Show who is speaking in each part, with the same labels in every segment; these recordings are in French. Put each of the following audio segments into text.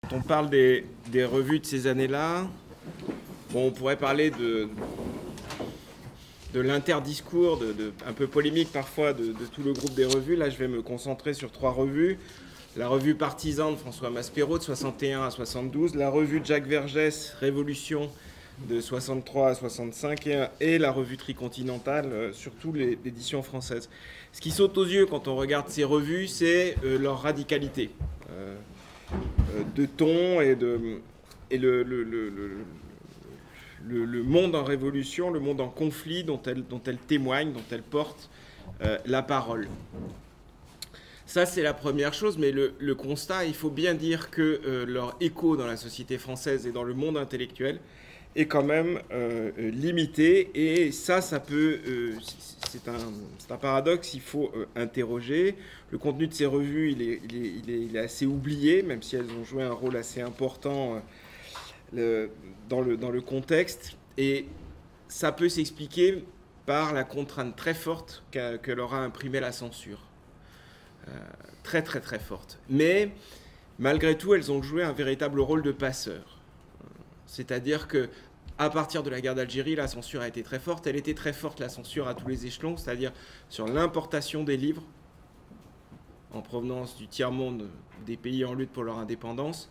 Speaker 1: Quand on parle des revues de ces années-là, bon, on pourrait parler de l'interdiscours, un peu polémique parfois, de tout le groupe des revues. Là, je vais me concentrer sur 3 revues. La revue Partisan de François Maspero, de 61 à 72. La revue de Jacques Vergès, Révolution, de 63 à 65. Et la revue Tricontinentale, surtout l'édition française. Ce qui saute aux yeux quand on regarde ces revues, c'est leur radicalité de ton et le monde en révolution, le monde en conflit dont elle témoigne, dont elle porte la parole. Ça, c'est la première chose, mais le constat, il faut bien dire que leur écho dans la société française et dans le monde intellectuel est quand même limité. Et ça peut... c'est un paradoxe, il faut interroger. Le contenu de ces revues, il est assez oublié, même si elles ont joué un rôle assez important dans le contexte. Et ça peut s'expliquer par la contrainte très forte que leur a imprimée la censure. Très très très forte. Mais malgré tout, elles ont joué un véritable rôle de passeur. C'est-à-dire que à partir de la guerre d'Algérie, la censure a été très forte. Elle était très forte, la censure, à tous les échelons, c'est-à-dire sur l'importation des livres en provenance du tiers-monde, des pays en lutte pour leur indépendance,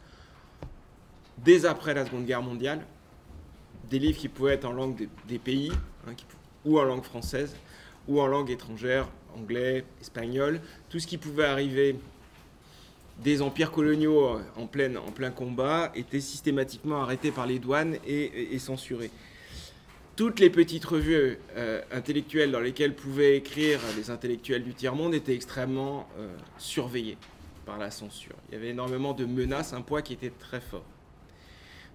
Speaker 1: dès après la Seconde Guerre mondiale, des livres qui pouvaient être en langue des pays, ou en langue française, ou en langue étrangère, anglais, espagnol, tout ce qui pouvait arriver des empires coloniaux en plein combat était systématiquement arrêté par les douanes et censuré. Toutes les petites revues intellectuelles dans lesquelles pouvaient écrire les intellectuels du tiers-monde étaient extrêmement surveillées par la censure. Il y avait énormément de menaces, un poids qui était très fort.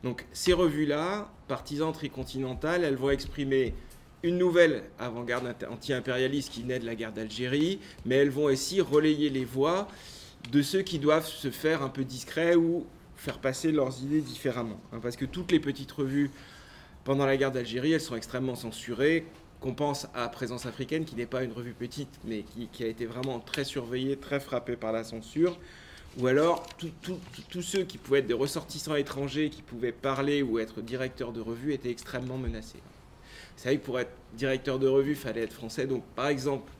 Speaker 1: Donc ces revues-là, Partisan, Tricontinentale, elles vont exprimer une nouvelle avant-garde anti-impérialiste qui naît de la guerre d'Algérie, mais elles vont aussi relayer les voix de ceux qui doivent se faire un peu discrets ou faire passer leurs idées différemment. Parce que toutes les petites revues pendant la guerre d'Algérie, elles sont extrêmement censurées. Qu'on pense à Présence africaine, qui n'est pas une revue petite, mais qui a été vraiment très surveillée, très frappée par la censure. Ou alors, tous ceux qui pouvaient être des ressortissants étrangers, qui pouvaient parler ou être directeurs de revue, étaient extrêmement menacés. C'est vrai que pour être directeur de revue, il fallait être français. Donc, par exemple,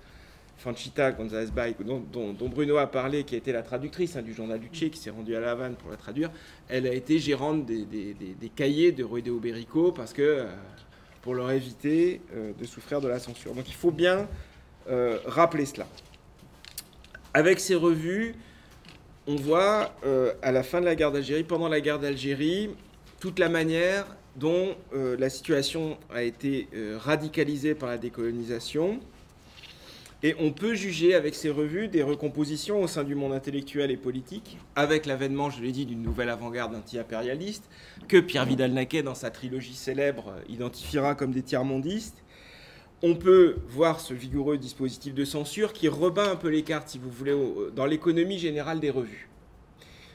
Speaker 1: Fanchita González Bay, dont Bruno a parlé, qui a été la traductrice du journal du Che, qui s'est rendue à La Havane pour la traduire, elle a été gérante des cahiers de Ruedeo Berico pour leur éviter de souffrir de la censure. Donc, il faut bien rappeler cela. Avec ces revues, on voit à la fin de la guerre d'Algérie, pendant la guerre d'Algérie, toute la manière dont la situation a été radicalisée par la décolonisation. Et on peut juger avec ces revues des recompositions au sein du monde intellectuel et politique, avec l'avènement, je l'ai dit, d'une nouvelle avant-garde anti-impérialiste, que Pierre Vidal-Naquet, dans sa trilogie célèbre, identifiera comme des tiers-mondistes. On peut voir ce vigoureux dispositif de censure qui rebat un peu les cartes, si vous voulez, dans l'économie générale des revues.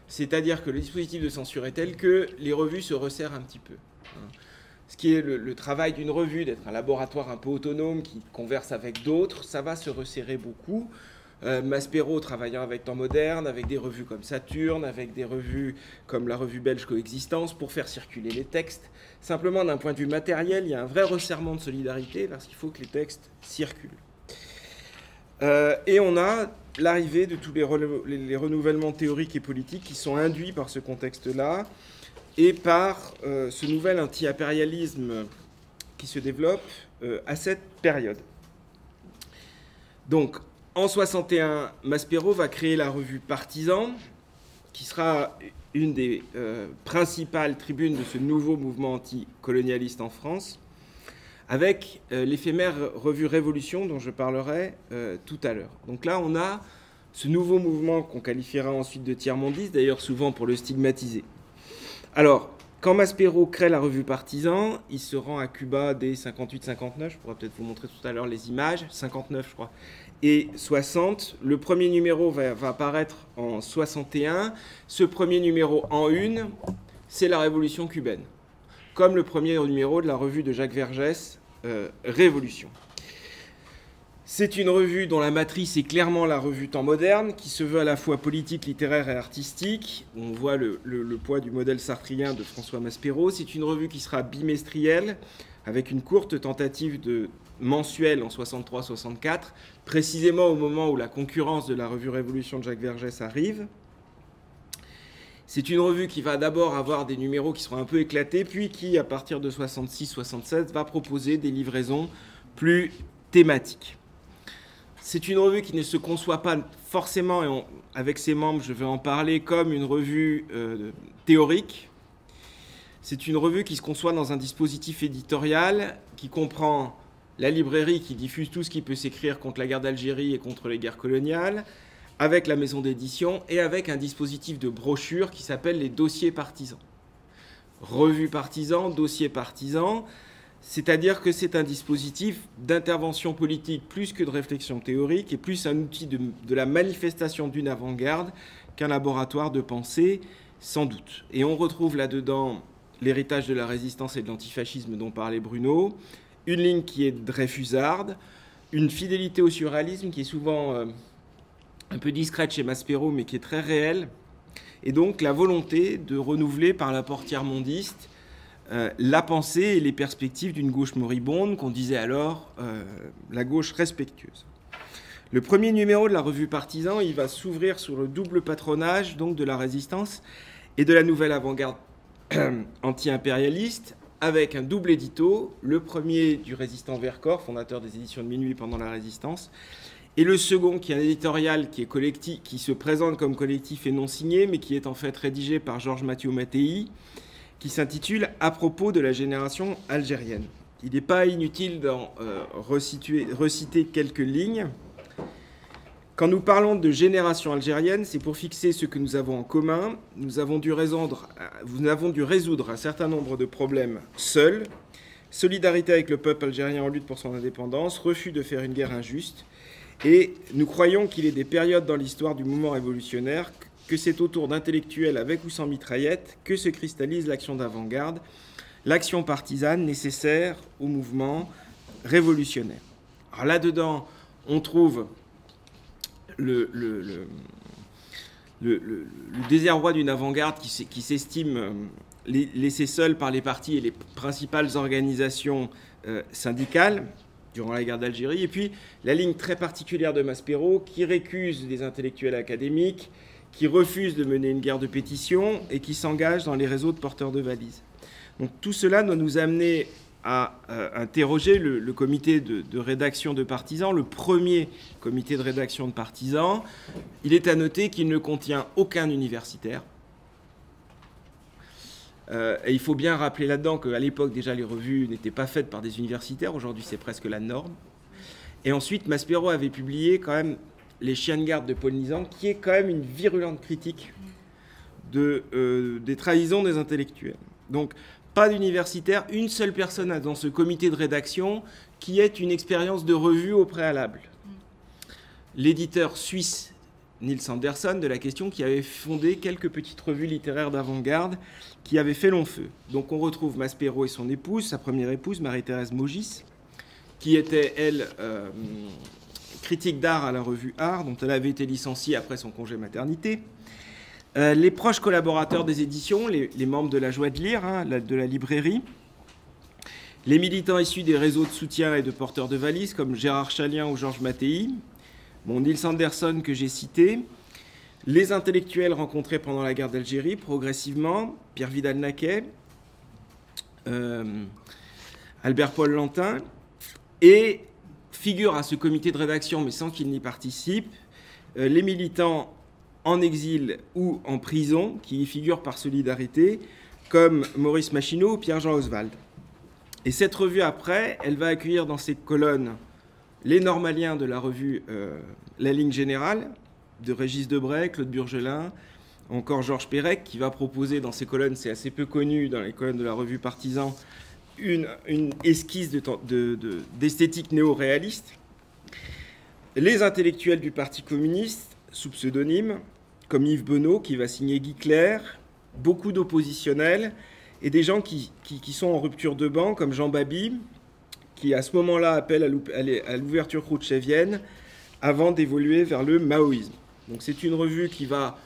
Speaker 1: C'est-à-dire que le dispositif de censure est tel que les revues se resserrent un petit peu. Ce qui est le travail d'une revue, d'être un laboratoire un peu autonome qui converse avec d'autres, ça va se resserrer beaucoup. Maspero travaillant avec Temps Moderne, avec des revues comme Saturne, avec des revues comme la revue belge Coexistence, pour faire circuler les textes. Simplement, d'un point de vue matériel, il y a un vrai resserrement de solidarité parce qu'il faut que les textes circulent. Et on a l'arrivée de tous les renouvellements théoriques et politiques qui sont induits par ce contexte-là et par ce nouvel anti-impérialisme qui se développe à cette période. Donc, en 61, Maspero va créer la revue Partisan, qui sera une des principales tribunes de ce nouveau mouvement anticolonialiste en France, avec l'éphémère revue Révolution, dont je parlerai tout à l'heure. Donc là, on a ce nouveau mouvement qu'on qualifiera ensuite de tiers-mondiste, d'ailleurs souvent pour le stigmatiser. Alors, quand Maspero crée la revue Partisan, il se rend à Cuba dès 58-59, je pourrais peut-être vous montrer tout à l'heure les images, 59 je crois, et 60. Le premier numéro va apparaître en 61. Ce premier numéro en une, c'est la révolution cubaine, comme le premier numéro de la revue de Jacques Vergès, Révolution. C'est une revue dont la matrice est clairement la revue Temps moderne, qui se veut à la fois politique, littéraire et artistique. On voit le poids du modèle sartrien de François Maspero. C'est une revue qui sera bimestrielle, avec une courte tentative de mensuelle en 63-64, précisément au moment où la concurrence de la revue Révolution de Jacques Vergès arrive. C'est une revue qui va d'abord avoir des numéros qui seront un peu éclatés, puis qui, à partir de 66-67, va proposer des livraisons plus thématiques. C'est une revue qui ne se conçoit pas forcément, et avec ses membres, je vais en parler, comme une revue théorique. C'est une revue qui se conçoit dans un dispositif éditorial qui comprend la librairie qui diffuse tout ce qui peut s'écrire contre la guerre d'Algérie et contre les guerres coloniales, avec la maison d'édition et avec un dispositif de brochure qui s'appelle les dossiers partisans. Revue partisan, dossier partisan, c'est-à-dire que c'est un dispositif d'intervention politique plus que de réflexion théorique et plus un outil de la manifestation d'une avant-garde qu'un laboratoire de pensée, sans doute. Et on retrouve là-dedans l'héritage de la résistance et de l'antifascisme dont parlait Bruno, une ligne qui est dreyfusarde, une fidélité au surréalisme qui est souvent un peu discrète chez Maspero, mais qui est très réelle, et donc la volonté de renouveler par la portière mondiste la pensée et les perspectives d'une gauche moribonde qu'on disait alors la gauche respectueuse. Le premier numéro de la revue Partisan, il va s'ouvrir sur le double patronage donc de la résistance et de la nouvelle avant-garde anti-impérialiste, avec un double édito, le premier du résistant Vercors, fondateur des éditions de Minuit pendant la Résistance, et le second qui est un éditorial qui est collectif, qui se présente comme collectif et non signé, mais qui est en fait rédigé par Georges Mathieu Mattei, qui s'intitule « À propos de la génération algérienne ». Il n'est pas inutile d'en reciter quelques lignes. Quand nous parlons de génération algérienne, c'est pour fixer ce que nous avons en commun. Nous avons dû résoudre un certain nombre de problèmes seuls. Solidarité avec le peuple algérien en lutte pour son indépendance, refus de faire une guerre injuste. Et nous croyons qu'il est des périodes dans l'histoire du mouvement révolutionnaire que c'est autour d'intellectuels avec ou sans mitraillette que se cristallise l'action d'avant-garde, l'action partisane nécessaire au mouvement révolutionnaire. Alors là-dedans, on trouve le désarroi d'une avant-garde qui s'estime laissée seule par les partis et les principales organisations syndicales durant la guerre d'Algérie, et puis la ligne très particulière de Maspero qui récuse des intellectuels académiques, qui refuse de mener une guerre de pétition et qui s'engage dans les réseaux de porteurs de valises. Donc tout cela doit nous amener à interroger le comité de rédaction de Partisans, le premier comité de rédaction de Partisans. Il est à noter qu'il ne contient aucun universitaire. Et il faut bien rappeler là-dedans qu'à l'époque, déjà, les revues n'étaient pas faites par des universitaires. Aujourd'hui, c'est presque la norme. Et ensuite, Maspero avait publié quand même Les chiens de garde de Paul Nizan, qui est quand même une virulente critique des trahisons des intellectuels. Donc, pas d'universitaire, une seule personne dans ce comité de rédaction qui ait une expérience de revue au préalable. L'éditeur suisse Niels Anderson de La Question, qui avait fondé quelques petites revues littéraires d'avant-garde qui avaient fait long feu. Donc on retrouve Maspero et son épouse, sa première épouse, Marie-Thérèse Maugis, qui était, elle, critique d'art à la revue Art, dont elle avait été licenciée après son congé maternité. Les proches collaborateurs des éditions, les membres de la Joie de lire, de la librairie, les militants issus des réseaux de soutien et de porteurs de valises, comme Gérard Chalien ou Georges Mattei, Niels Anderson que j'ai cité, les intellectuels rencontrés pendant la guerre d'Algérie, progressivement, Pierre Vidal-Naquet, Albert-Paul Lantin, et figurent à ce comité de rédaction, mais sans qu'ils n'y participent, les militants en exil ou en prison, qui y figurent par solidarité, comme Maurice Machineau ou Pierre-Jean Oswald. Et cette revue, après, elle va accueillir dans ses colonnes les normaliens de la revue La Ligne Générale, de Régis Debray, Claude Burgelin, encore Georges Perec, qui va proposer dans ses colonnes, c'est assez peu connu, dans les colonnes de la revue Partisan, une esquisse d'esthétique néo-réaliste. Les intellectuels du Parti communiste, sous pseudonyme, comme Yves Benot, qui va signer Guy Clerc, beaucoup d'oppositionnels, et des gens qui sont en rupture de banc, comme Jean Baby, qui à ce moment-là appelle à l'ouverture khrouchtchevienne avant d'évoluer vers le maoïsme. Donc c'est une revue qui va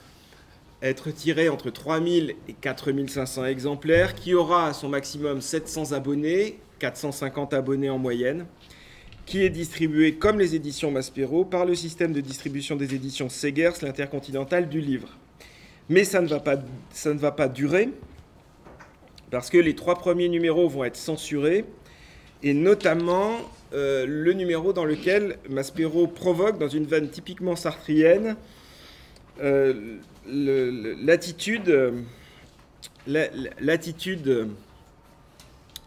Speaker 1: être tirée entre 3000 et 4500 exemplaires, qui aura à son maximum 700 abonnés, 450 abonnés en moyenne, qui est distribuée, comme les éditions Maspero, par le système de distribution des éditions Segers, l'Intercontinental du livre. Mais ça ne va pas durer, parce que les 3 premiers numéros vont être censurés, et notamment le numéro dans lequel Maspero provoque, dans une veine typiquement sartrienne, l'attitude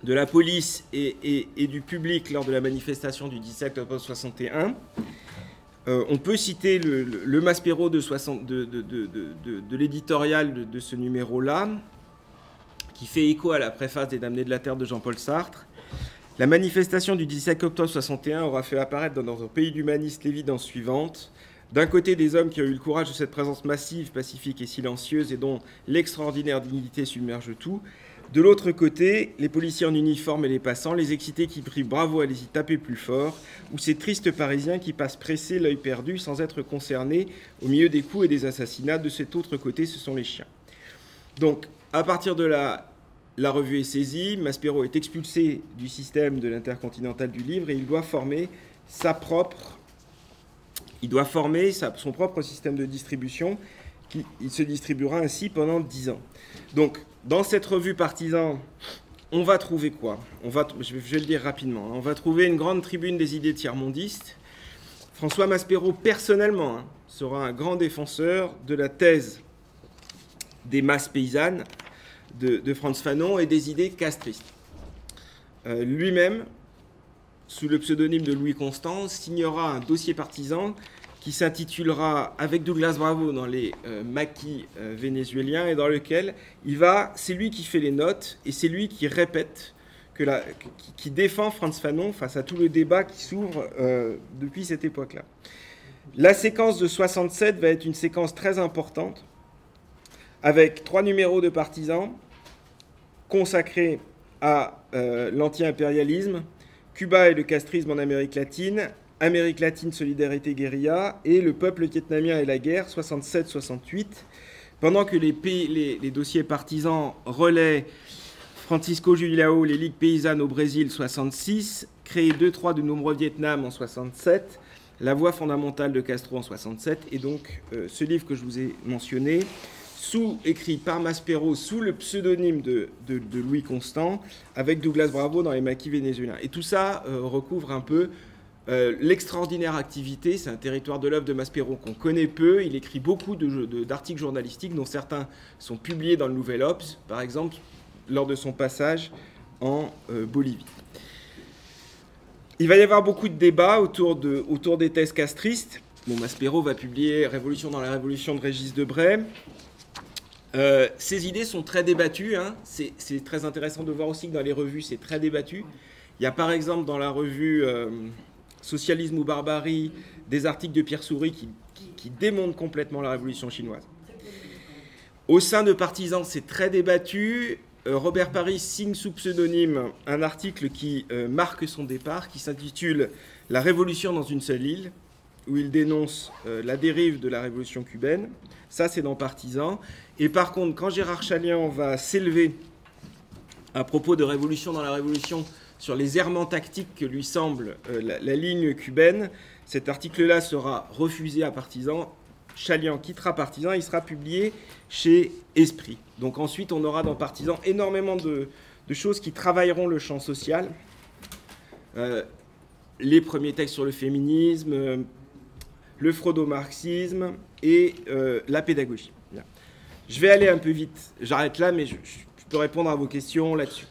Speaker 1: de la police et du public lors de la manifestation du 17 octobre 61. On peut citer le Maspero de l'éditorial de ce numéro-là, qui fait écho à la préface des Damnés de la Terre de Jean-Paul Sartre. La manifestation du 17 octobre 61 aura fait apparaître dans notre pays d'humanistes l'évidence suivante. D'un côté, des hommes qui ont eu le courage de cette présence massive, pacifique et silencieuse, et dont l'extraordinaire dignité submerge tout. De l'autre côté, les policiers en uniforme et les passants, les excités qui crient bravo, allez-y, tapez plus fort, ou ces tristes Parisiens qui passent pressés, l'œil perdu, sans être concernés, au milieu des coups et des assassinats. De cet autre côté, ce sont les chiens. Donc, à partir de là, la revue est saisie, Maspero est expulsé du système de l'Intercontinental du livre et il doit former son propre système de distribution. Il se distribuera ainsi pendant 10 ans. Donc, dans cette revue Partisan, on va trouver quoi ? Je vais le dire rapidement. On va trouver une grande tribune des idées tiers-mondistes. François Maspero, personnellement, sera un grand défenseur de la thèse des masses paysannes de Frantz Fanon et des idées castristes. Lui-même, sous le pseudonyme de Louis Constant, signera un dossier partisan qui s'intitulera avec Douglas Bravo dans les maquis vénézuéliens et dans lequel c'est lui qui fait les notes et c'est lui qui répète, qui défend Frantz Fanon face à tout le débat qui s'ouvre depuis cette époque-là. La séquence de 67 va être une séquence très importante avec 3 numéros de Partisans consacrés à l'anti-impérialisme, Cuba et le castrisme en Amérique latine, Amérique latine, solidarité, guérilla, et le peuple vietnamien et la guerre, 67-68, pendant que les dossiers partisans relaient Francisco Julião, les ligues paysannes au Brésil, 66, créer 2-3 de nombreux Vietnam en 67, la voix fondamentale de Castro en 67, et donc ce livre que je vous ai mentionné, écrit par Maspero sous le pseudonyme de Louis Constant, avec Douglas Bravo dans les maquis vénézuéliens. Et tout ça recouvre un peu l'extraordinaire activité. C'est un territoire de l'œuvre de Maspero qu'on connaît peu. Il écrit beaucoup d'articles journalistiques, dont certains sont publiés dans le Nouvel Obs, par exemple, lors de son passage en Bolivie. Il va y avoir beaucoup de débats autour des thèses castristes. Bon, Maspero va publier Révolution dans la Révolution de Régis Debray. Ces idées sont très débattues. C'est très intéressant de voir aussi que dans les revues, c'est très débattu. Il y a par exemple dans la revue Socialisme ou Barbarie des articles de Pierre Souris qui démontent complètement la révolution chinoise. Au sein de Partisans, c'est très débattu. Robert Paris signe sous pseudonyme un article qui marque son départ, qui s'intitule « La révolution dans une seule île », où il dénonce la dérive de la révolution cubaine. Ça, c'est dans Partisans. Et par contre, quand Gérard Chaliand va s'élever à propos de Révolution dans la Révolution sur les errements tactiques que lui semble la ligne cubaine, cet article-là sera refusé à Partisans. Chaliand quittera Partisans, il sera publié chez Esprit. Donc ensuite, on aura dans Partisans énormément de choses qui travailleront le champ social. Les premiers textes sur le féminisme, le freudo-marxisme et la pédagogie. Bien. Je vais aller un peu vite, j'arrête là, mais je peux répondre à vos questions là-dessus.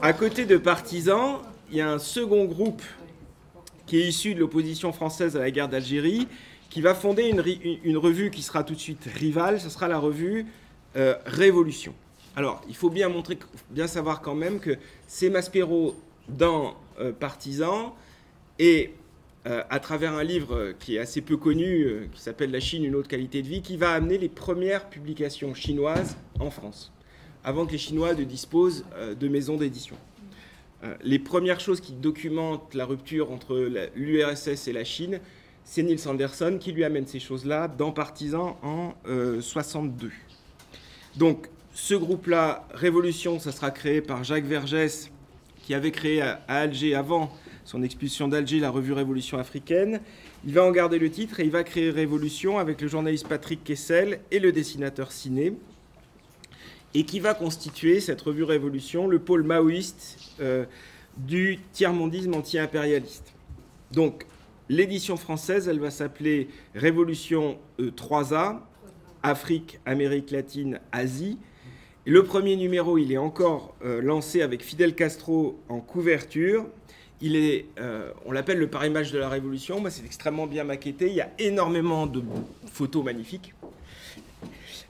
Speaker 1: À côté de Partisans, il y a un second groupe qui est issu de l'opposition française à la guerre d'Algérie, qui va fonder une revue qui sera tout de suite rivale, ce sera la revue Révolution. Alors, il faut bien savoir quand même que c'est Maspero dans Partisans et à travers un livre qui est assez peu connu, qui s'appelle « La Chine, une autre qualité de vie », qui va amener les premières publications chinoises en France, avant que les Chinois ne disposent de maisons d'édition. les premières choses qui documentent la rupture entre l'URSS et la Chine, c'est Niels Anderson qui lui amène ces choses-là dans Partisans en 62. Donc, ce groupe-là, Révolution, ça sera créé par Jacques Vergès, qui avait créé à Alger, avant son expulsion d'Alger, la revue Révolution africaine. Il va en garder le titre et il va créer Révolution avec le journaliste Patrick Kessel et le dessinateur Ciné, et qui va constituer, cette revue Révolution, le pôle maoïste du tiers-mondisme anti-impérialiste. Donc, l'édition française, elle va s'appeler Révolution 3A, Afrique, Amérique latine, Asie. Et le premier numéro, il est encore lancé avec Fidel Castro en couverture. On l'appelle le par-image de la Révolution. Moi, c'est extrêmement bien maquetté. Il y a énormément de photos magnifiques.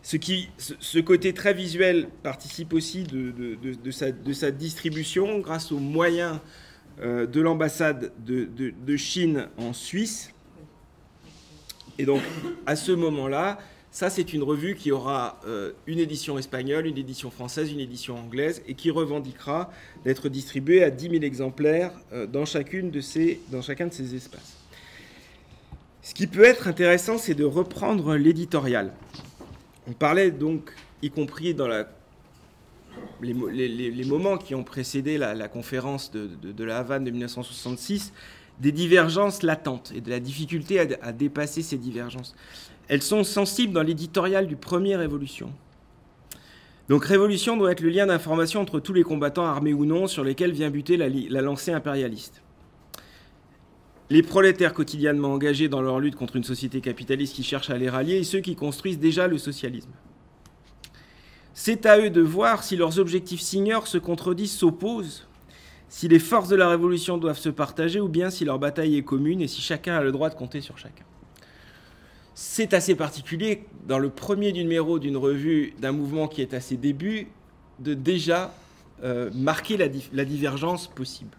Speaker 1: Ce côté très visuel participe aussi de sa distribution grâce aux moyens de l'ambassade de Chine en Suisse. Et donc, à ce moment-là, ça, c'est une revue qui aura une édition espagnole, une édition française, une édition anglaise, et qui revendiquera d'être distribuée à 10 000 exemplaires dans chacun de ces espaces. Ce qui peut être intéressant, c'est de reprendre l'éditorial. On parlait donc, y compris dans les moments qui ont précédé la conférence de la Havane de 1966, des divergences latentes et de la difficulté à dépasser ces divergences. Elles sont sensibles dans l'éditorial du premier Révolution. Donc Révolution doit être le lien d'information entre tous les combattants armés ou non sur lesquels vient buter la lancée impérialiste. Les prolétaires quotidiennement engagés dans leur lutte contre une société capitaliste qui cherche à les rallier et ceux qui construisent déjà le socialisme. C'est à eux de voir si leurs objectifs s'ignorent, se contredisent, s'opposent, si les forces de la Révolution doivent se partager ou bien si leur bataille est commune et si chacun a le droit de compter sur chacun. C'est assez particulier, dans le premier numéro d'une revue d'un mouvement qui est à ses débuts, de déjà marquer la divergence possible.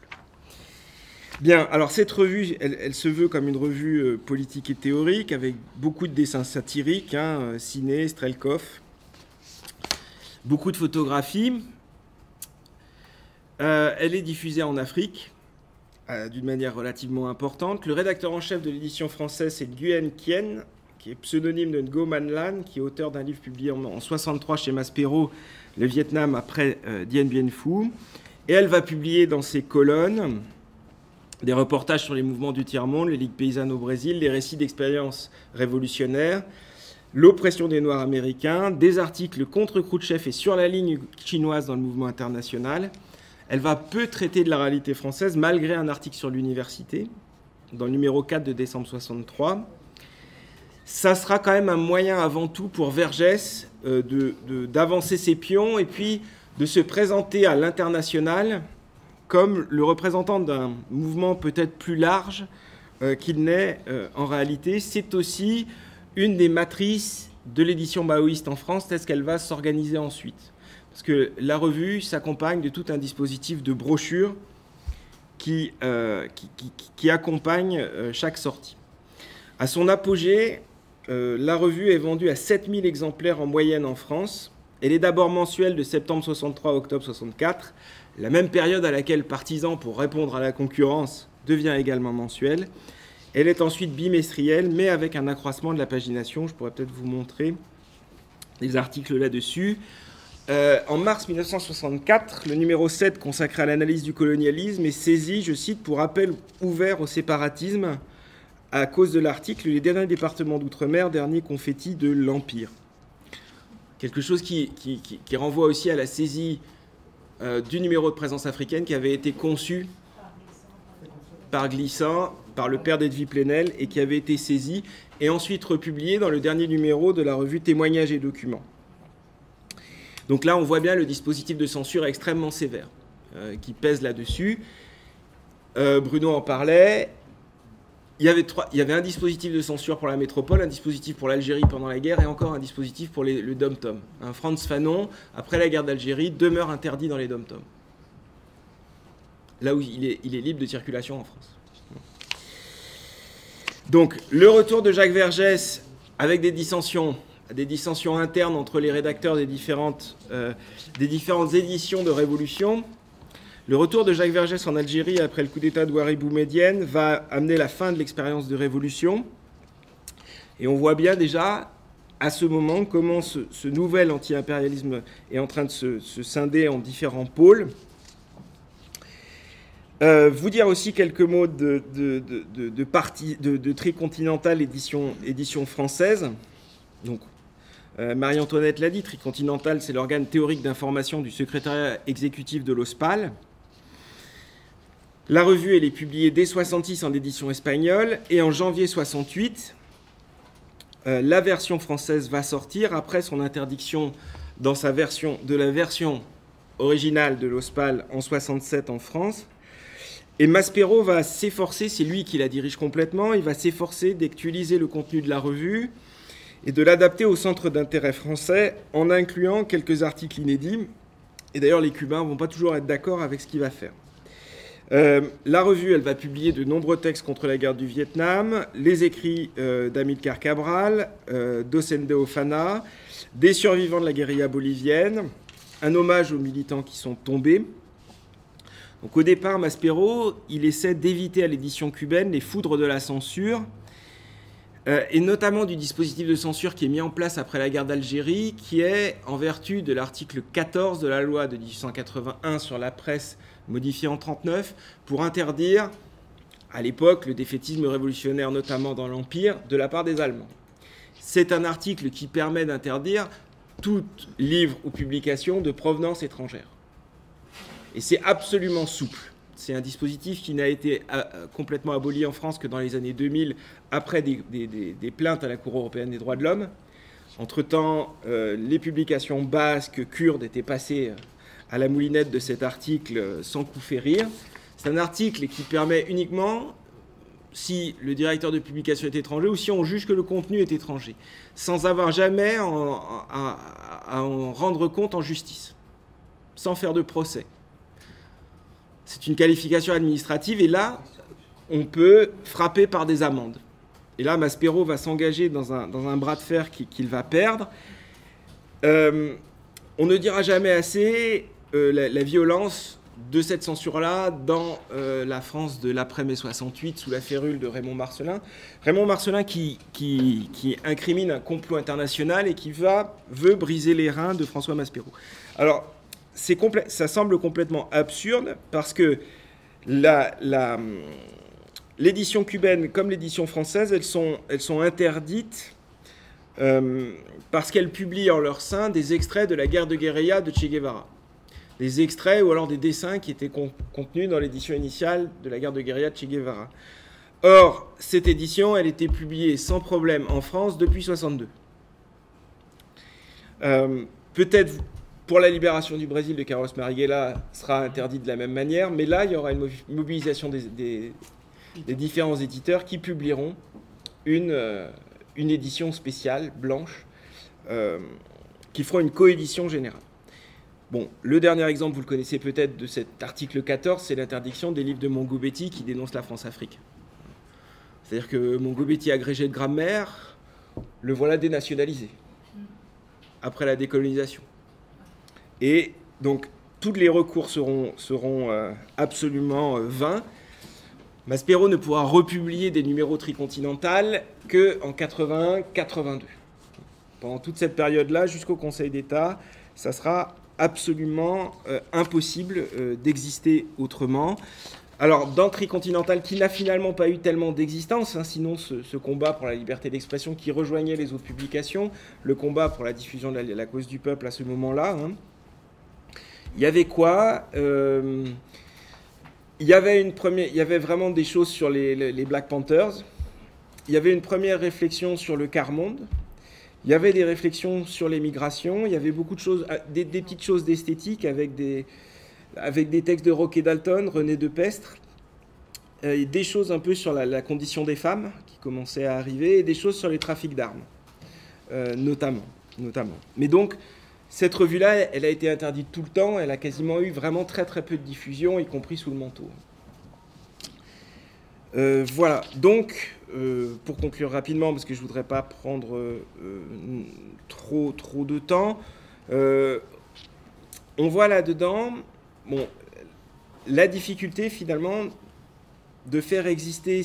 Speaker 1: Bien, alors cette revue, elle se veut comme une revue politique et théorique, avec beaucoup de dessins satiriques, Ciné, Strelkov, beaucoup de photographies. Elle est diffusée en Afrique, d'une manière relativement importante. Le rédacteur en chef de l'édition française, c'est Nguyen Kien, qui est pseudonyme de Ngo Man Lan, qui est auteur d'un livre publié en 63 chez Maspero, Le Vietnam après Dien Bien Phu. Et elle va publier dans ses colonnes des reportages sur les mouvements du tiers-monde, les ligues paysannes au Brésil, les récits d'expériences révolutionnaires, l'oppression des Noirs américains, des articles contre Khrouchtchev et sur la ligne chinoise dans le mouvement international. Elle va peu traiter de la réalité française, malgré un article sur l'université, dans le numéro 4 de décembre 63. Ça sera quand même un moyen avant tout pour Vergès d'avancer ses pions et puis de se présenter à l'international comme le représentant d'un mouvement peut-être plus large qu'il n'est en réalité. C'est aussi une des matrices de l'édition maoïste en France, telle qu'elle va s'organiser ensuite. Parce que la revue s'accompagne de tout un dispositif de brochures qui accompagne chaque sortie. À son apogée, la revue est vendue à 7000 exemplaires en moyenne en France. Elle est d'abord mensuelle de septembre 63 à octobre 64, la même période à laquelle Partisans, pour répondre à la concurrence, devient également mensuelle. Elle est ensuite bimestrielle, mais avec un accroissement de la pagination. Je pourrais peut-être vous montrer des articles là-dessus. En mars 1964, le numéro 7 consacré à l'analyse du colonialisme est saisi, je cite, pour appel ouvert au séparatisme à cause de l'article « Les derniers départements d'outre-mer, dernier confetti de l'Empire ». Quelque chose qui renvoie aussi à la saisie du numéro de présence africaine qui avait été conçu par Glissant, par le père d'Edwy Plenel, et qui avait été saisi et ensuite republié dans le dernier numéro de la revue Témoignages et Documents. Donc là, on voit bien le dispositif de censure extrêmement sévère qui pèse là-dessus. Bruno en parlait. Il y avait un dispositif de censure pour la métropole, un dispositif pour l'Algérie pendant la guerre et encore un dispositif pour le Dom-Tom. Frantz Fanon, après la guerre d'Algérie, demeure interdit dans les Dom-Tom. Là où il est libre de circulation en France. Donc, le retour de Jacques Vergès avec des dissensions internes entre les rédacteurs des différentes éditions de Révolution. Le retour de Jacques Vergès en Algérie après le coup d'État de Ouari Boumedienne va amener la fin de l'expérience de révolution. Et on voit bien déjà, à ce moment, comment ce nouvel anti-impérialisme est en train de se scinder en différents pôles. Vous dire aussi quelques mots de Tricontinental édition française. Donc, Marie-Antoinette l'a dit, Tricontinental, c'est l'organe théorique d'information du secrétariat exécutif de l'OSPAL. La revue, elle est publiée dès 1966 en édition espagnole, et en janvier 1968, la version française va sortir après son interdiction dans la version originale de l'OSPAL en 1967 en France. Et Maspero va s'efforcer, c'est lui qui la dirige complètement, il va s'efforcer d'actualiser le contenu de la revue et de l'adapter au centre d'intérêt français en incluant quelques articles inédits. Et d'ailleurs, les Cubains ne vont pas toujours être d'accord avec ce qu'il va faire. La revue, elle va publier de nombreux textes contre la guerre du Vietnam, les écrits d'Amilcar Cabral, d'Osendeo Fana, des survivants de la guérilla bolivienne, un hommage aux militants qui sont tombés. Donc au départ, Maspero, il essaie d'éviter à l'édition cubaine les foudres de la censure, et notamment du dispositif de censure qui est mis en place après la guerre d'Algérie, qui est en vertu de l'article 14 de la loi de 1881 sur la presse, modifiée en 1939, pour interdire, à l'époque, le défaitisme révolutionnaire, notamment dans l'Empire, de la part des Allemands. C'est un article qui permet d'interdire tout livre ou publication de provenance étrangère. Et c'est absolument souple. C'est un dispositif qui n'a été complètement aboli en France que dans les années 2000, après des plaintes à la Cour européenne des droits de l'homme. Entre-temps, les publications basques, kurdes, étaient passées à la moulinette de cet article sans coup férir. C'est un article qui permet uniquement, si le directeur de publication est étranger ou si on juge que le contenu est étranger, sans avoir jamais à en rendre compte en justice, sans faire de procès. C'est une qualification administrative et là, on peut frapper par des amendes. Et là, Maspero va s'engager dans un bras de fer qu'il va perdre. On ne dira jamais assez la violence de cette censure-là dans la France de l'après-mai 68, sous la férule de Raymond Marcellin. Raymond Marcellin qui incrimine un complot international et qui veut briser les reins de François Maspero. Alors, ça semble complètement absurde parce que l'édition cubaine comme l'édition française, elles sont interdites parce qu'elles publient en leur sein des extraits de la guerre de guérilla de Che Guevara. Des extraits ou alors des dessins qui étaient contenus dans l'édition initiale de la guerre de guérilla de Che Guevara. Or, cette édition, elle était publiée sans problème en France depuis 1962. Peut-être pour la libération du Brésil de Carlos Marighella sera interdite de la même manière, mais là, il y aura une mobilisation des différents éditeurs qui publieront une édition spéciale, blanche, qui feront une coédition générale. Bon, le dernier exemple, vous le connaissez peut-être, de cet article 14, c'est l'interdiction des livres de Mongo-Betty qui dénoncent la France-Afrique. C'est-à-dire que Mongo-Betty, agrégé de grammaire, le voilà dénationalisé, après la décolonisation. Et donc, tous les recours seront absolument vains. Maspero ne pourra republier des numéros Tricontinental qu'en 81-82. Pendant toute cette période-là, jusqu'au Conseil d'État, ça sera absolument impossible d'exister autrement. Alors, dans Tricontinental, qui n'a finalement pas eu tellement d'existence, sinon ce combat pour la liberté d'expression qui rejoignait les autres publications, le combat pour la diffusion de la cause du peuple à ce moment-là, il y avait quoi il y avait vraiment des choses sur les Black Panthers. Il y avait une première réflexion sur le quart-monde. Il y avait des réflexions sur les migrations. Il y avait beaucoup de choses, des petites choses d'esthétique avec des textes de Roque Dalton, René Depestre, et des choses un peu sur la condition des femmes qui commençaient à arriver, et des choses sur les trafics d'armes, notamment. Mais donc, cette revue-là, elle a été interdite tout le temps. Elle a quasiment eu vraiment très très peu de diffusion, y compris sous le manteau. Voilà. Donc, pour conclure rapidement, parce que je ne voudrais pas prendre trop de temps, on voit là-dedans, bon, la difficulté finalement de faire exister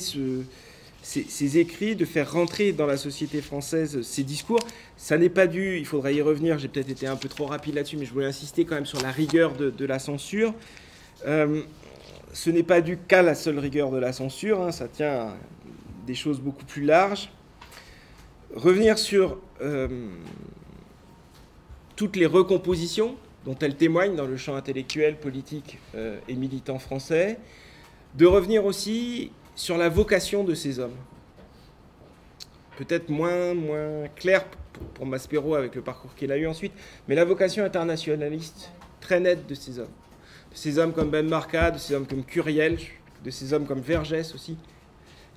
Speaker 1: ces écrits, de faire rentrer dans la société française ces discours, ça n'est pas dû, il faudra y revenir, j'ai peut-être été un peu trop rapide là-dessus, mais je voulais insister quand même sur la rigueur de la censure. Ce n'est pas dû qu'à la seule rigueur de la censure, hein, ça tient à des choses beaucoup plus larges. Revenir sur toutes les recompositions dont elle témoigne dans le champ intellectuel, politique et militant français, de revenir aussi sur la vocation de ces hommes. Peut-être moins clair pour Maspero avec le parcours qu'il a eu ensuite, mais la vocation internationaliste très nette de ces hommes. De ces hommes comme Ben Marca, de ces hommes comme Curiel, de ces hommes comme Vergès aussi,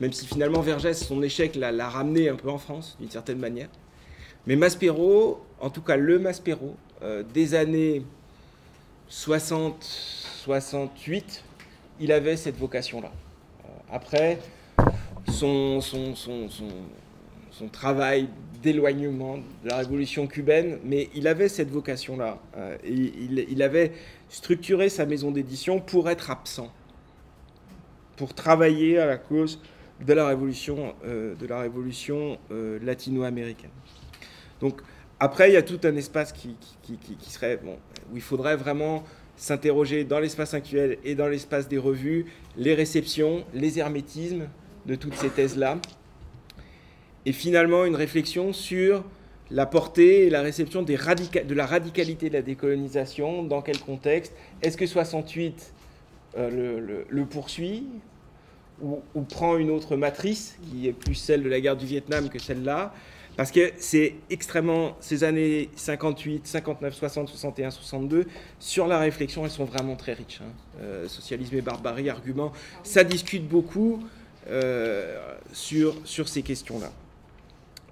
Speaker 1: même si finalement Vergès, son échec l'a ramené un peu en France, d'une certaine manière. Mais Maspero, en tout cas le Maspero, des années 60-68, il avait cette vocation-là. Après, son travail d'éloignement de la révolution cubaine, mais il avait cette vocation-là. Il avait structuré sa maison d'édition pour être absent, pour travailler à la cause de la révolution latino-américaine. Donc, après, il y a tout un espace qui serait, bon, où il faudrait vraiment s'interroger dans l'espace actuel et dans l'espace des revues, les réceptions, les hermétismes de toutes ces thèses-là, et finalement une réflexion sur la portée et la réception de la radicalité de la décolonisation, dans quel contexte, est-ce que 68 le poursuit, ou prend une autre matrice, qui est plus celle de la guerre du Vietnam que celle-là, parce que c'est extrêmement, ces années 58, 59, 60, 61, 62, sur la réflexion, elles sont vraiment très riches. Hein. Socialisme et barbarie, arguments, ça discute beaucoup sur ces questions-là.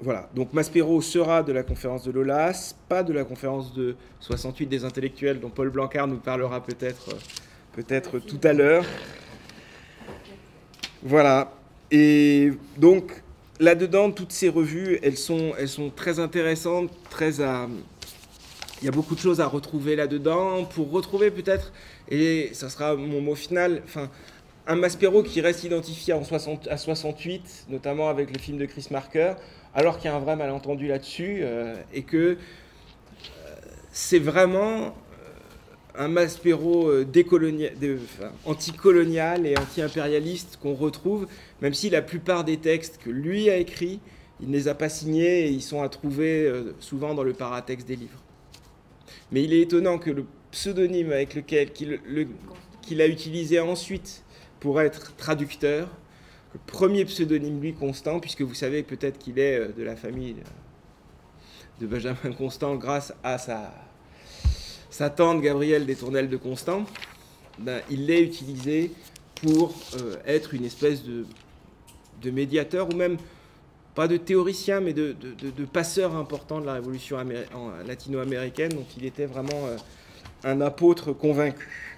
Speaker 1: Voilà, donc Maspero sera de la conférence de l'OLAS, pas de la conférence de 68 des intellectuels, dont Paul Blanquart nous parlera peut-être tout à l'heure. Voilà, et donc là-dedans, toutes ces revues, elles sont très intéressantes, il y a beaucoup de choses à retrouver là-dedans, pour retrouver peut-être, et ça sera mon mot final, enfin, un Maspero qui reste identifié à 68, notamment avec le film de Chris Marker, alors qu'il y a un vrai malentendu là-dessus, et que c'est vraiment un Maspero anticolonial et anti-impérialiste qu'on retrouve, même si la plupart des textes que lui a écrits, il ne les a pas signés et ils sont à trouver souvent dans le paratexte des livres. Mais il est étonnant que le pseudonyme avec lequel qu'il a utilisé ensuite pour être traducteur, le premier pseudonyme, lui, Constant, puisque vous savez peut-être qu'il est de la famille de Benjamin Constant grâce à sa tante Gabrielle des Tournelles de Constant, ben, il l'est utilisé pour être une espèce de médiateur, ou même, pas de théoricien, mais de passeur important de la révolution latino-américaine, dont il était vraiment un apôtre convaincu.